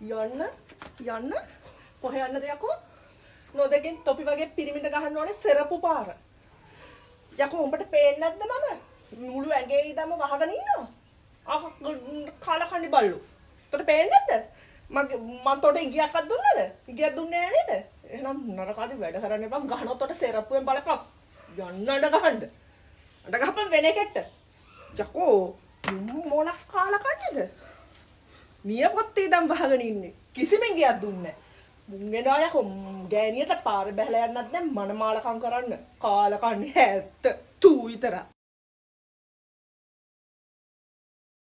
යන්න කොහෙ යන්නද යකෝ නොදකින් තොපි වගේ පිරිමිට ගහන්න ඕනේ සෙරපු පාර යකෝ උඹට පේන්නේ නැද්ද මම මුළු ඇඟේ ඉදම වහගෙන ඉන්නවා කාලා කන්නේ බල්ලෝ උඹට පේන්නේ නැද්ද මම තොට ඉගියක්වත් දුන්නද ඉගියක් දුන්නේ නැහැ නේද එහෙනම් නරකාදී වැඩ කරන්න එපා ගහනොත් උට සෙරප්පුවෙන් බලපන් යන්න අඬ ගහන්න අඬ ගහපන් වෙන එකෙක්ට යකෝ මොන කාලා කන්නේද නියපොත්තේ ඉඳන් වහගෙන ඉන්නේ කිසිම ඉගියක් දුන්නේ නැහැ මුං එනවා යකෝ ගෑණියට පාර බැලලා යන්නත් දැන් මනමාලකම් කරන්න කාලා කන්නේ ඇත්ත තු විතර